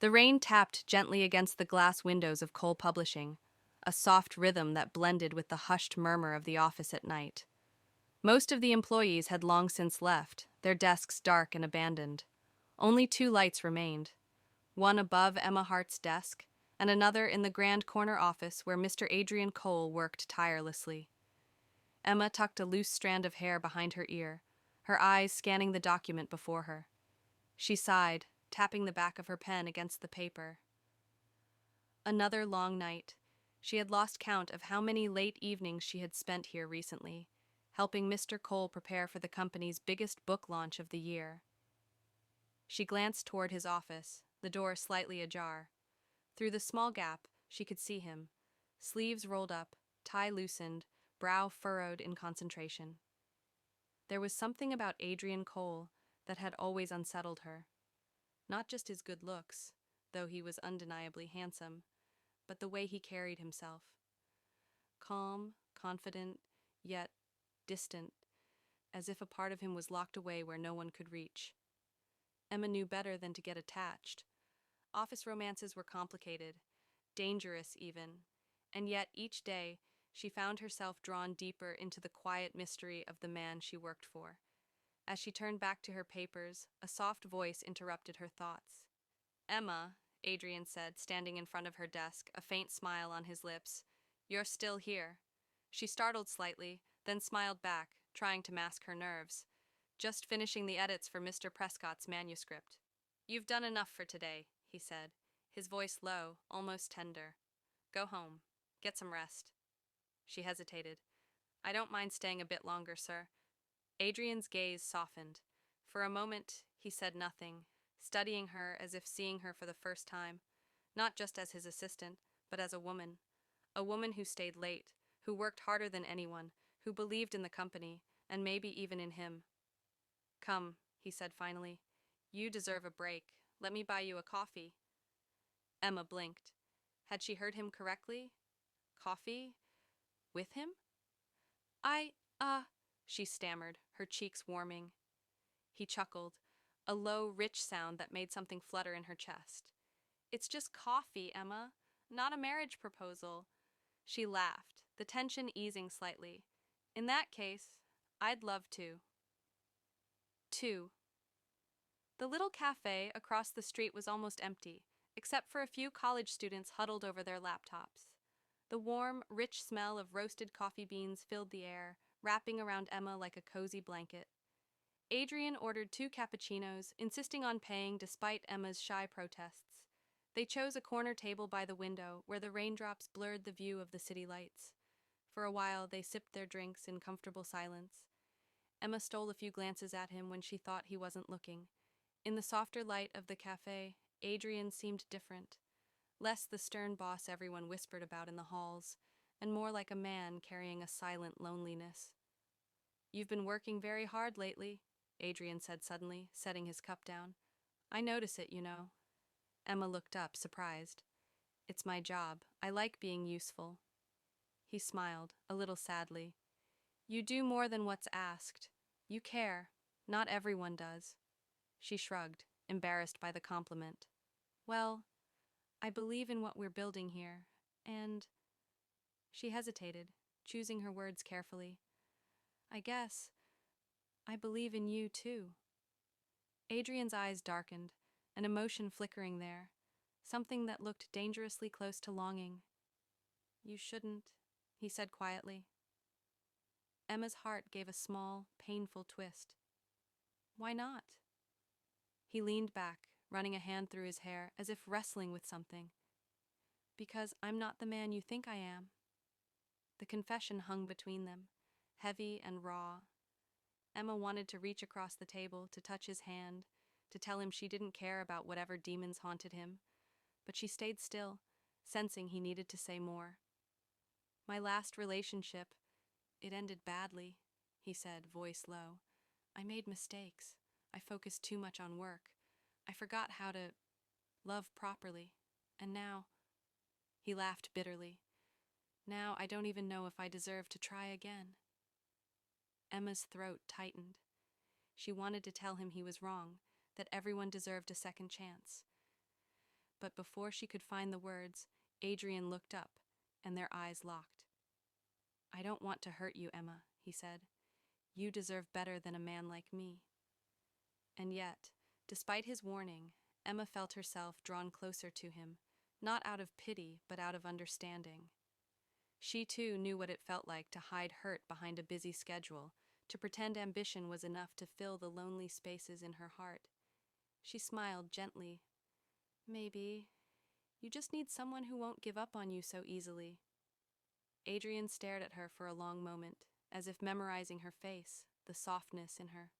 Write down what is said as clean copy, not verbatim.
The rain tapped gently against the glass windows of Cole Publishing, a soft rhythm that blended with the hushed murmur of the office at night. Most of the employees had long since left, their desks dark and abandoned. Only two lights remained, one above Emma Hart's desk, and another in the grand corner office where Mr. Adrian Cole worked tirelessly. Emma tucked a loose strand of hair behind her ear, her eyes scanning the document before her. She sighed, tapping the back of her pen against the paper. Another long night. She had lost count of how many late evenings she had spent here recently, helping Mr. Cole prepare for the company's biggest book launch of the year. She glanced toward his office, the door slightly ajar. Through the small gap, she could see him, sleeves rolled up, tie loosened, brow furrowed in concentration. There was something about Adrian Cole that had always unsettled her. Not just his good looks, though he was undeniably handsome, but the way he carried himself. Calm, confident, yet distant, as if a part of him was locked away where no one could reach. Emma knew better than to get attached. Office romances were complicated, dangerous even, and yet each day she found herself drawn deeper into the quiet mystery of the man she worked for. As she turned back to her papers, a soft voice interrupted her thoughts. "Emma," Adrian said, standing in front of her desk, a faint smile on his lips, "you're still here." She startled slightly, then smiled back, trying to mask her nerves. "Just finishing the edits for Mr. Prescott's manuscript." "You've done enough for today," he said, his voice low, almost tender. "Go home. Get some rest." She hesitated. "I don't mind staying a bit longer, sir." Adrian's gaze softened. For a moment, he said nothing, studying her as if seeing her for the first time, not just as his assistant, but as a woman who stayed late, who worked harder than anyone, who believed in the company, and maybe even in him. "Come," he said finally. "You deserve a break. Let me buy you a coffee." Emma blinked. Had she heard him correctly? Coffee? With him? I, she stammered, her cheeks warming. He chuckled, a low, rich sound that made something flutter in her chest. "It's just coffee, Emma, not a marriage proposal." She laughed, the tension easing slightly. "In that case, I'd love to." 2. The little cafe across the street was almost empty, except for a few college students huddled over their laptops. The warm, rich smell of roasted coffee beans filled the air, wrapping around Emma like a cozy blanket. Adrian ordered 2 cappuccinos, insisting on paying despite Emma's shy protests. They chose a corner table by the window where the raindrops blurred the view of the city lights. For a while, they sipped their drinks in comfortable silence. Emma stole a few glances at him when she thought he wasn't looking. In the softer light of the cafe, Adrian seemed different. Less the stern boss everyone whispered about in the halls, and more like a man carrying a silent loneliness. "You've been working very hard lately," Adrian said suddenly, setting his cup down. "I notice it, you know." Emma looked up, surprised. "It's my job. I like being useful." He smiled, a little sadly. "You do more than what's asked. You care. Not everyone does." She shrugged, embarrassed by the compliment. "Well, I believe in what we're building here, and—" She hesitated, choosing her words carefully. "I guess I believe in you, too." Adrian's eyes darkened, an emotion flickering there, something that looked dangerously close to longing. "You shouldn't," he said quietly. Emma's heart gave a small, painful twist. "Why not?" He leaned back, running a hand through his hair, as if wrestling with something. "Because I'm not the man you think I am." The confession hung between them, heavy and raw. Emma wanted to reach across the table, to touch his hand, to tell him she didn't care about whatever demons haunted him, but she stayed still, sensing he needed to say more. "My last relationship, it ended badly," he said, voice low. "I made mistakes. I focused too much on work. I forgot how to love properly. And now—" He laughed bitterly. "Now I don't even know if I deserve to try again." Emma's throat tightened. She wanted to tell him he was wrong, that everyone deserved a second chance. but before she could find the words, Adrian looked up, and their eyes locked. "I don't want to hurt you, Emma," he said. "You deserve better than a man like me." And yet, despite his warning, Emma felt herself drawn closer to him, not out of pity, but out of understanding. She too knew what it felt like to hide hurt behind a busy schedule, to pretend ambition was enough to fill the lonely spaces in her heart. She smiled gently. "Maybe. You just need someone who won't give up on you so easily." Adrian stared at her for a long moment, as if memorizing her face, the softness in her.